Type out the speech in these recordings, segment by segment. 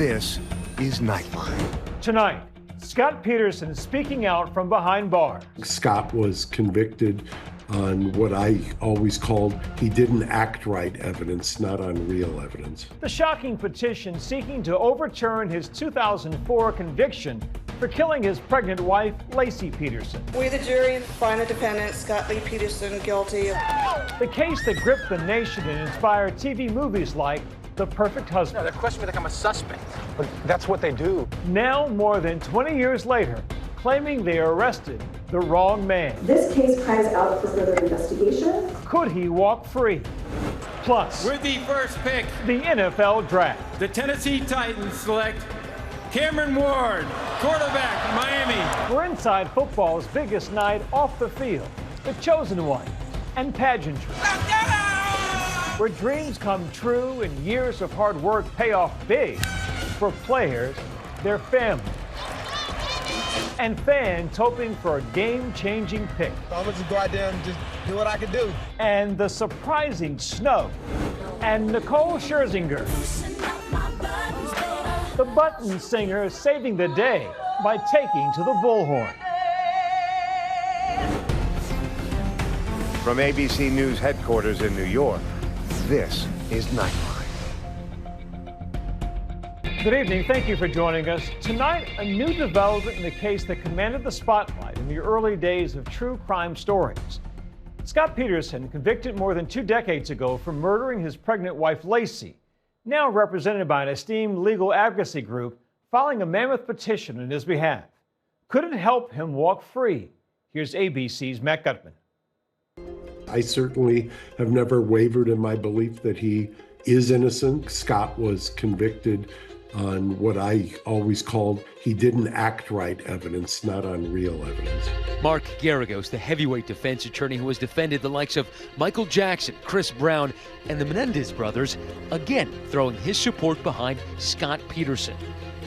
This is Nightline. Tonight, Scott Peterson speaking out from behind bars. Scott was convicted on what I always called he didn't act right evidence, not on real evidence. The shocking petition seeking to overturn his 2004 conviction for killing his pregnant wife, Linsey Peterson. We, the jury, find the defendant, Scott Lee Peterson, guilty. The case that gripped the nation and inspired TV movies like The Perfect Husband. No, they're questioning me like I'm a suspect. But that's what they do. Now, more than 20 years later, claiming they arrested the wrong man. This case cries out for further investigation. Could he walk free? Plus, with the first pick, the NFL Draft. The Tennessee Titans select Cameron Ward, quarterback, Miami. We're inside football's biggest night off the field, the chosen one, and pageantry. Where dreams come true and years of hard work pay off big for players, their families, and fans hoping for a game-changing pick. I'm gonna just go out there and just do what I can do. And the surprising snow. And Nicole Scherzinger, the button singer, saving the day by taking to the Bullhorn. From ABC News headquarters in New York, this is Nightline. Good evening. Thank you for joining us. Tonight, a new development in the case that commanded the spotlight in the early days of true crime stories. Scott Peterson, convicted more than 2 decades ago for murdering his pregnant wife, Linsey, now represented by an esteemed legal advocacy group, filing a mammoth petition on his behalf. Could it help him walk free? Here's ABC's Matt Gutman. I certainly have never wavered in my belief that he is innocent. Scott was convicted on what I always called he didn't act right evidence, not on real evidence. Mark Garagos, the heavyweight defense attorney who has defended the likes of Michael Jackson, Chris Brown, and the Menendez brothers, again throwing his support behind Scott Peterson,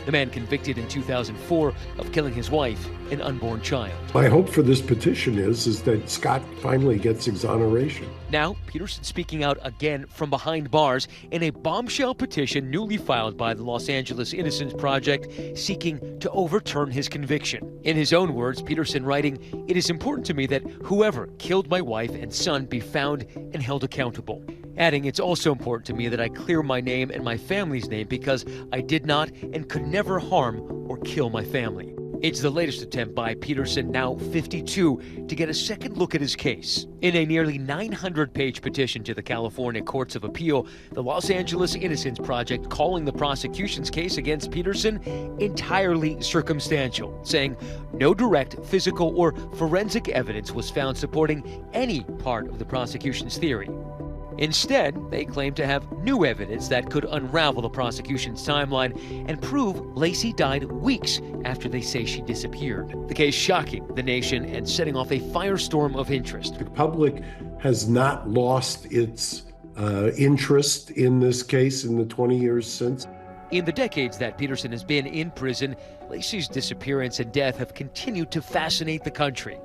the man convicted in 2004 of killing his wife and unborn child. My hope for this petition is that Scott finally gets exoneration. Now, Peterson speaking out again from behind bars in a bombshell petition newly filed by the Los Angeles Innocence Project seeking to overturn his conviction. In his own words, Peterson writing, "It is important to me that whoever killed my wife and son be found and held accountable." Adding, "It's also important to me that I clear my name and my family's name because I did not and could never harm or kill my family." It's the latest attempt by Peterson, now 52, to get a second look at his case. In a nearly 900-page petition to the California Courts of Appeal, the Los Angeles Innocence Project calling the prosecution's case against Peterson entirely circumstantial, saying no direct physical or forensic evidence was found supporting any part of the prosecution's theory. Instead, they claim to have new evidence that could unravel the prosecution's timeline and prove Linsey died weeks after they say she disappeared. The case shocking the nation and setting off a firestorm of interest. The public has not lost its interest in this case in the 20 years since. In the decades that Peterson has been in prison, Linsey's disappearance and death have continued to fascinate the country,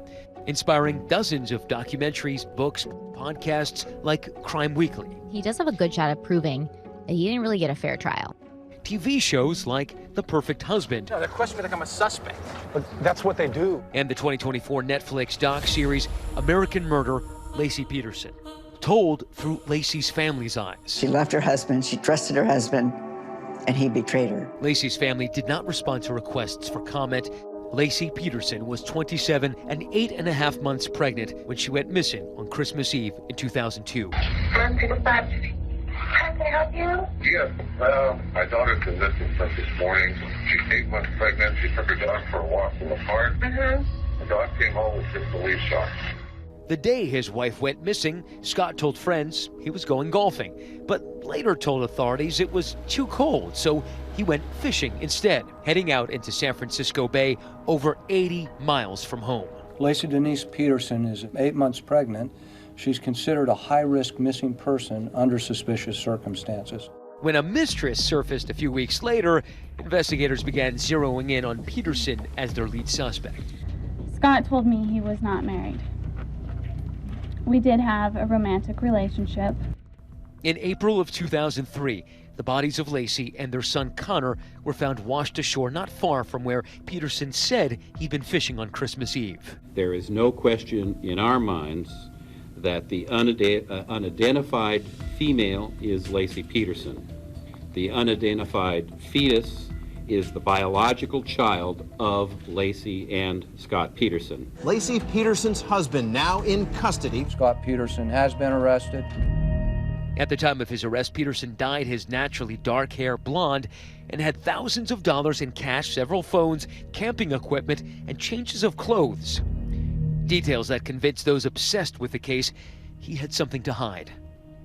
inspiring dozens of documentaries, books, podcasts like Crime Weekly. He does have a good shot at proving that he didn't really get a fair trial. TV shows like The Perfect Husband. No, they're questioning me like I'm a suspect. But that's what they do. And the 2024 Netflix doc-series American Murder, Linsey Peterson, told through Linsey's family's eyes. She left her husband, she trusted her husband, and he betrayed her. Linsey's family did not respond to requests for comment. Linsey Peterson was 27 and 8.5 months pregnant when she went missing on Christmas Eve in 2002. How can I help you? Yes, my daughter's been missing since this morning. She's 8 months pregnant. She took her dog for a walk in the park. The dog came home with just a leaf shot. The day his wife went missing, Scott told friends he was going golfing, but later told authorities it was too cold, so he went fishing instead, heading out into San Francisco Bay, over 80 miles from home. Linsey Denise Peterson is 8 months pregnant. She's considered a high-risk missing person under suspicious circumstances. When a mistress surfaced a few weeks later, investigators began zeroing in on Peterson as their lead suspect. Scott told me he was not married. We did have a romantic relationship. In April of 2003, the bodies of Linsey and their son Connor were found washed ashore not far from where Peterson said he'd been fishing on Christmas Eve. There is no question in our minds that the unidentified female is Linsey Peterson. The unidentified fetus is the biological child of Linsey and Scott Peterson. Linsey Peterson's husband now in custody. Scott Peterson has been arrested. At the time of his arrest, Peterson dyed his naturally dark hair blonde and had thousands of dollars in cash, several phones, camping equipment, and changes of clothes. Details that convinced those obsessed with the case he had something to hide.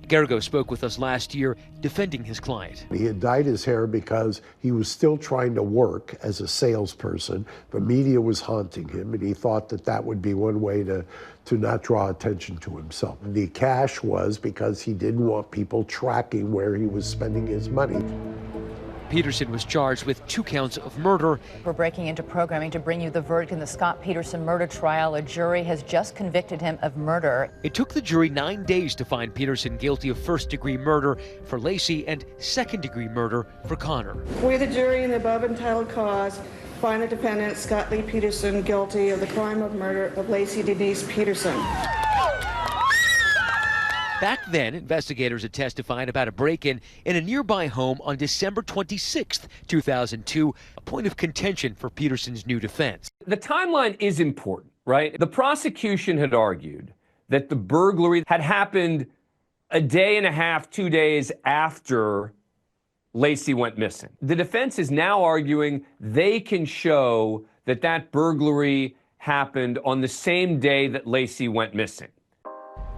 Garrigo spoke with us last year defending his client. He had dyed his hair because he was still trying to work as a salesperson. The media was haunting him, and he thought that that would be one way to not draw attention to himself. The cash was because he didn't want people tracking where he was spending his money. Peterson was charged with 2 counts of murder. We're breaking into programming to bring you the verdict in the Scott Peterson murder trial. A jury has just convicted him of murder. It took the jury 9 days to find Peterson guilty of first-degree murder for Linsey and second-degree murder for Connor. We, the jury, in the above entitled cause, find the defendant, Scott Lee Peterson, guilty of the crime of murder of Linsey Denise Peterson. Back then, investigators had testified about a break-in in a nearby home on December 26, 2002, a point of contention for Peterson's new defense. The timeline is important, right? The prosecution had argued that the burglary had happened a day and a half, 2 days after Linsey went missing. The defense is now arguing they can show that that burglary happened on the same day that Linsey went missing.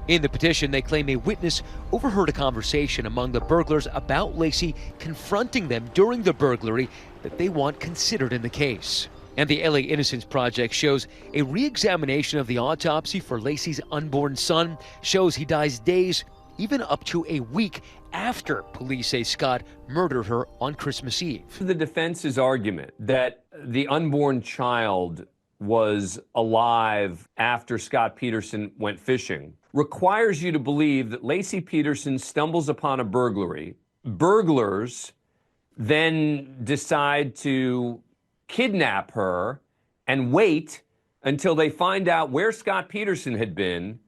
In the petition, they claim a witness overheard a conversation among the burglars about Linsey confronting them during the burglary that they want considered in the case. And the LA Innocence Project shows a re-examination of the autopsy for Linsey's unborn son shows he dies days, even up to a week after police say Scott murdered her on Christmas Eve. The defense's argument that the unborn child was alive after Scott Peterson went fishing requires you to believe that Linsey Peterson stumbles upon a burglary. Burglars then decide to kidnap her and wait until they find out where Scott Peterson had been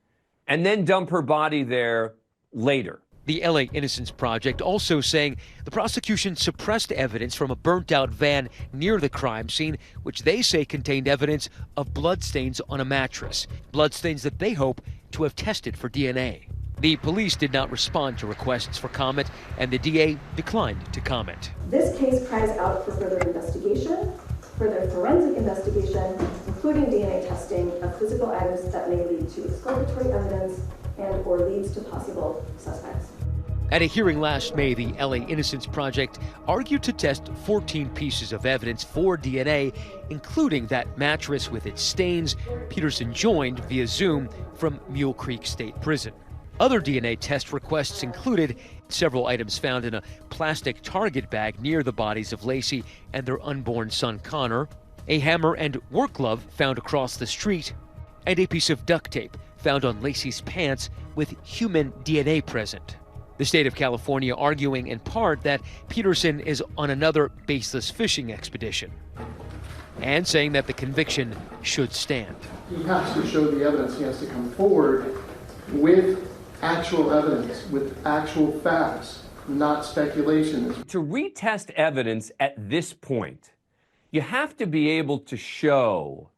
and then dump her body there later. The LA Innocence Project also saying the prosecution suppressed evidence from a burnt-out van near the crime scene, which they say contained evidence of bloodstains on a mattress, bloodstains that they hope to have tested for DNA. The police did not respond to requests for comment, and the DA declined to comment. This case cries out for further investigation, further forensic investigation, including DNA testing of physical items that may lead to exculpatory evidence and or leads to possible suspects. At a hearing last May, the LA Innocence Project argued to test 14 pieces of evidence for DNA, including that mattress with its stains Peterson joined via Zoom from Mule Creek State Prison. Other DNA test requests included several items found in a plastic Target bag near the bodies of Linsey and their unborn son Connor, a hammer and work glove found across the street, and a piece of duct tape found on Linsey's pants with human DNA present. The state of California arguing in part that Peterson is on another baseless fishing expedition and saying that the conviction should stand. He has to show the evidence. He has to come forward with actual evidence, with actual facts, not speculation. To retest evidence at this point, you have to be able to show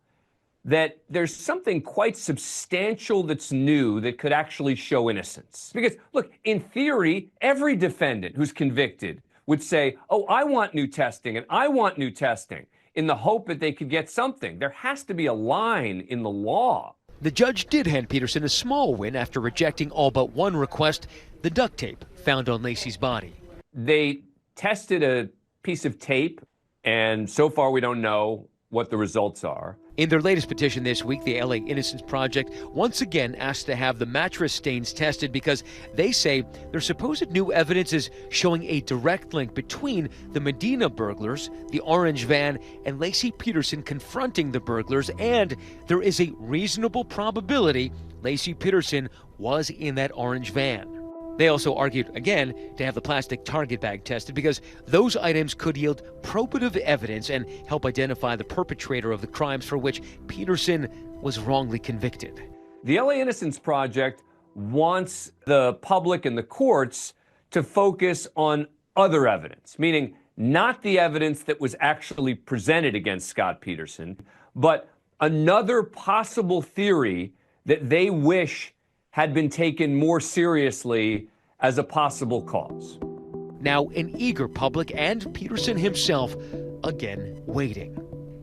that there's something quite substantial that's new that could actually show innocence. Because, look, in theory, every defendant who's convicted would say, oh, I want new testing and I want new testing, in the hope that they could get something. There has to be a line in the law. The judge did hand Peterson a small win after rejecting all but one request, the duct tape found on Linsey's body. They tested a piece of tape, and so far we don't know what the results are. In their latest petition this week, the LA Innocence Project once again asked to have the mattress stains tested because they say their supposed new evidence is showing a direct link between the Medina burglars, the orange van, and Linsey Peterson confronting the burglars, and there is a reasonable probability Linsey Peterson was in that orange van. They also argued, again, to have the plastic target bag tested because those items could yield probative evidence and help identify the perpetrator of the crimes for which Peterson was wrongly convicted. The LA Innocence Project wants the public and the courts to focus on other evidence, meaning not the evidence that was actually presented against Scott Peterson, but another possible theory that they wish had been taken more seriously as a possible cause. Now, an eager public and Peterson himself, again, waiting.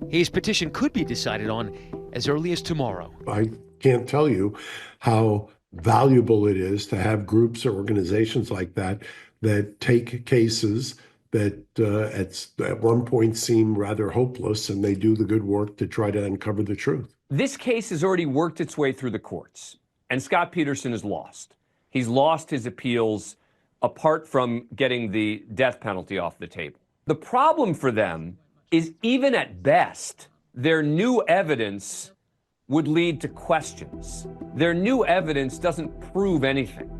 His petition could be decided on as early as tomorrow. I can't tell you how valuable it is to have groups or organizations like that that take cases that at one point seem rather hopeless, and they do the good work to try to uncover the truth. This case has already worked its way through the courts, and Scott Peterson has lost. He's lost his appeals apart from getting the death penalty off the table. The problem for them is, even at best, their new evidence would lead to questions. Their new evidence doesn't prove anything.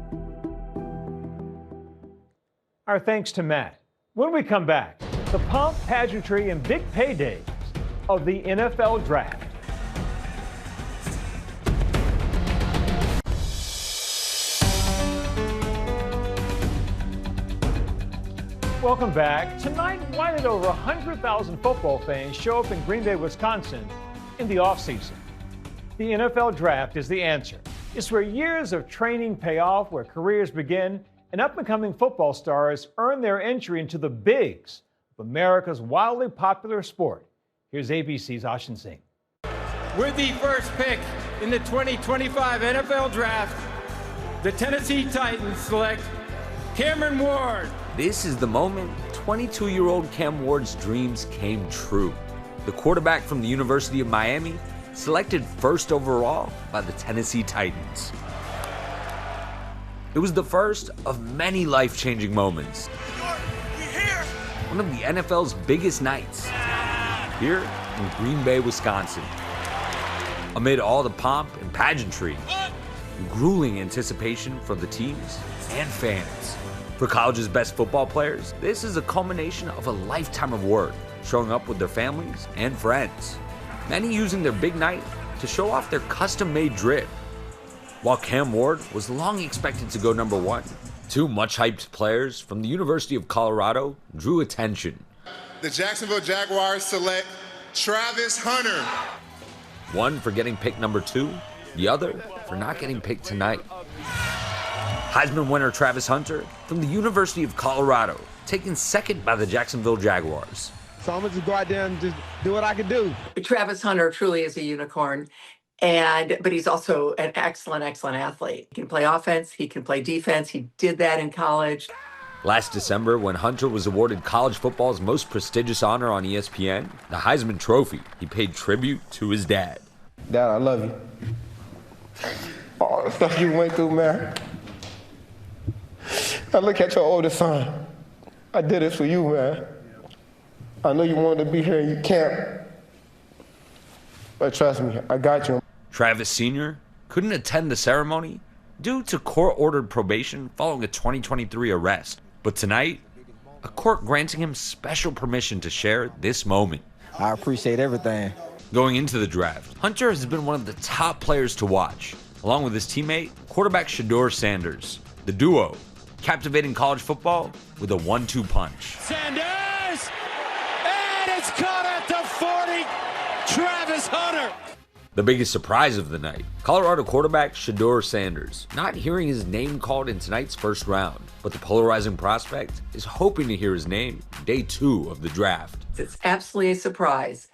Our thanks to Matt. When we come back, the pomp, pageantry, and big paydays of the NFL Draft. Welcome back. Tonight, why did over 100,000 football fans show up in Green Bay, Wisconsin in the offseason? The NFL Draft is the answer. It's where years of training pay off, where careers begin, and up-and-coming football stars earn their entry into the bigs of America's wildly popular sport. Here's ABC's Ashin Singh. With the first pick in the 2025 NFL Draft, the Tennessee Titans select Cameron Ward. This is the moment 22-year-old Cam Ward's dreams came true. The quarterback from the University of Miami, selected first overall by the Tennessee Titans. It was the first of many life-changing moments. One of the NFL's biggest nights, here in Green Bay, Wisconsin. Amid all the pomp and pageantry, grueling anticipation for the teams and fans. For college's best football players, this is a culmination of a lifetime of work, showing up with their families and friends. Many using their big night to show off their custom-made drip. While Cam Ward was long expected to go number one, two much-hyped players from the University of Colorado drew attention. The Jacksonville Jaguars select Travis Hunter. One for getting picked number two, the other for not getting picked tonight. Heisman winner Travis Hunter from the University of Colorado, taken second by the Jacksonville Jaguars. So I'm going to just go out there and just do what I can do. Travis Hunter truly is a unicorn, but he's also an excellent athlete. He can play offense, he can play defense. He did that in college. Last December, when Hunter was awarded college football's most prestigious honor on ESPN, the Heisman Trophy, he paid tribute to his dad. Dad, I love you. All the stuff you went through, man. I look at your oldest son. I did this for you, man. I know you wanted to be here and you can't. But trust me, I got you. Travis Sr. couldn't attend the ceremony due to court-ordered probation following a 2023 arrest. But tonight, a court granting him special permission to share this moment. I appreciate everything. Going into the draft, Hunter has been one of the top players to watch, along with his teammate, quarterback Shedeur Sanders. The duo captivating college football with a 1-2 punch. Sanders! And it's caught at the 40! Travis Hunter! The biggest surprise of the night, Colorado quarterback Shedeur Sanders, not hearing his name called in tonight's first round, but the polarizing prospect is hoping to hear his name day 2 of the draft. It's absolutely a surprise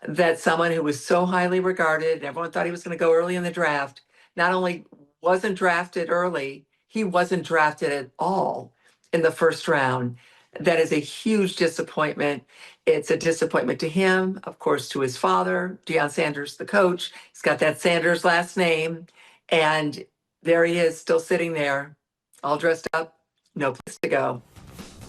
that someone who was so highly regarded, everyone thought he was going to go early in the draft, not only wasn't drafted early, he wasn't drafted at all in the first round. That is a huge disappointment. It's a disappointment to him, of course, to his father, Deion Sanders, the coach. He's got that Sanders last name. And there he is, still sitting there, all dressed up, no place to go.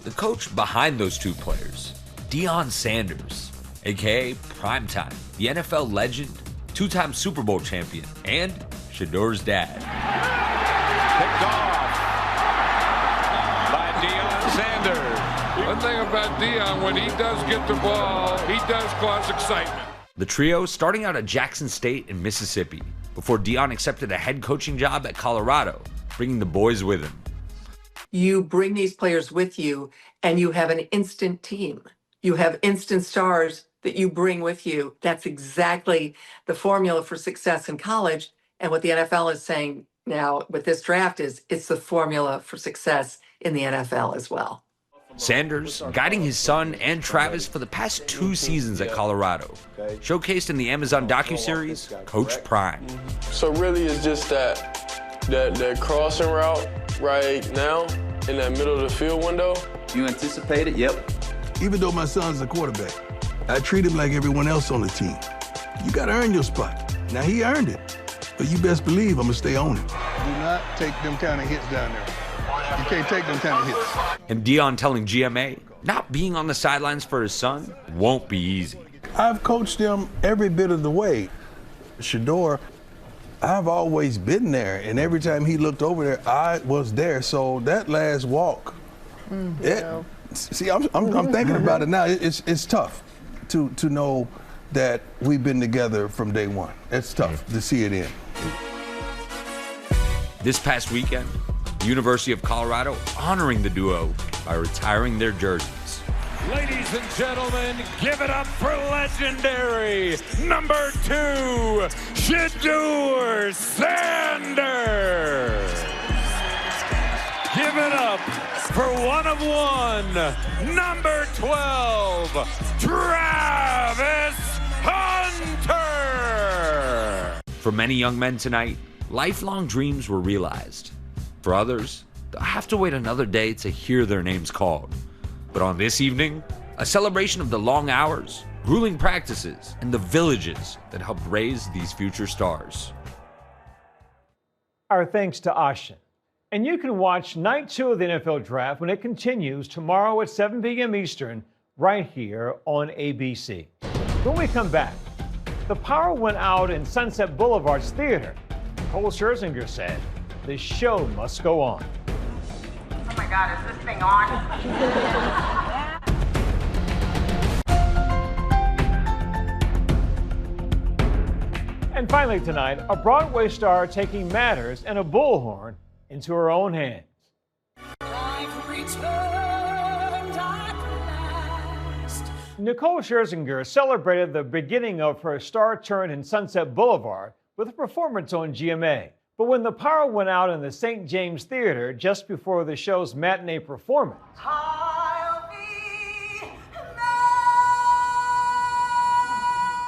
The coach behind those two players, Deion Sanders, a.k.a. Primetime, the NFL legend, 2-time Super Bowl champion, and Shedeur's dad. Picked off. One thing about Deion, when he does get the ball, he does cause excitement. The trio starting out at Jackson State in Mississippi before Deion accepted a head coaching job at Colorado, bringing the boys with him. You bring these players with you and you have an instant team. You have instant stars that you bring with you. That's exactly the formula for success in college. And what the NFL is saying now with this draft is it's the formula for success in the NFL as well. Sanders guiding his son and Travis for the past 2 seasons at Colorado, showcased in the Amazon docuseries Coach Prime. So really it's just that crossing route right now in that middle of the field window. You anticipate it? Yep. Even though my son's a quarterback, I treat him like everyone else on the team. You gotta earn your spot. Now he earned it, but you best believe I'm gonna stay on him. Do not take them kind of hits down there. You can't take them kind of hits. And Deion telling GMA, not being on the sidelines for his son won't be easy. I've coached him every bit of the way. Shador, I've always been there, and every time he looked over there, I was there. So that last walk, see, I'm thinking about it now. It's tough to know that we've been together from day one. It's tough to see it in. This past weekend, the University of Colorado honoring the duo by retiring their jerseys. Ladies and gentlemen, give it up for legendary number 2, Shedeur Sanders. Give it up for one of one, number 12, Travis Hunter. For many young men tonight, lifelong dreams were realized. For others, they'll have to wait another day to hear their names called. But on this evening, a celebration of the long hours, grueling practices, and the villages that helped raise these future stars. Our thanks to Ashin. And you can watch Night 2 of the NFL Draft when it continues tomorrow at 7 p.m. Eastern, right here on ABC. When we come back, the power went out in Sunset Boulevard's theater. Nicole Scherzinger said, the show must go on. Oh my God, is this thing on? And finally tonight, a Broadway star taking matters and a bullhorn into her own hands. Nicole Scherzinger celebrated the beginning of her star turn in Sunset Boulevard with a performance on GMA. But when the power went out in the St. James Theater just before the show's matinee performance,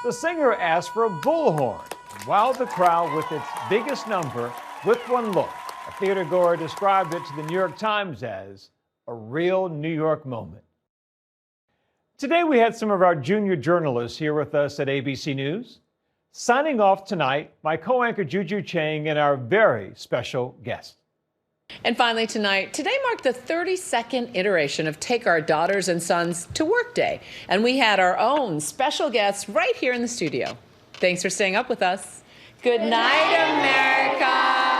the singer asked for a bullhorn and wowed the crowd with its biggest number with one look. A theatergoer described it to the New York Times as a real New York moment. Today we had some of our junior journalists here with us at ABC News. Signing off tonight, my co-anchor Juju Chang and our very special guest. And finally tonight, today marked the 32nd iteration of Take Our Daughters and Sons to Work Day. And we had our own special guests right here in the studio. Thanks for staying up with us. Good night, America.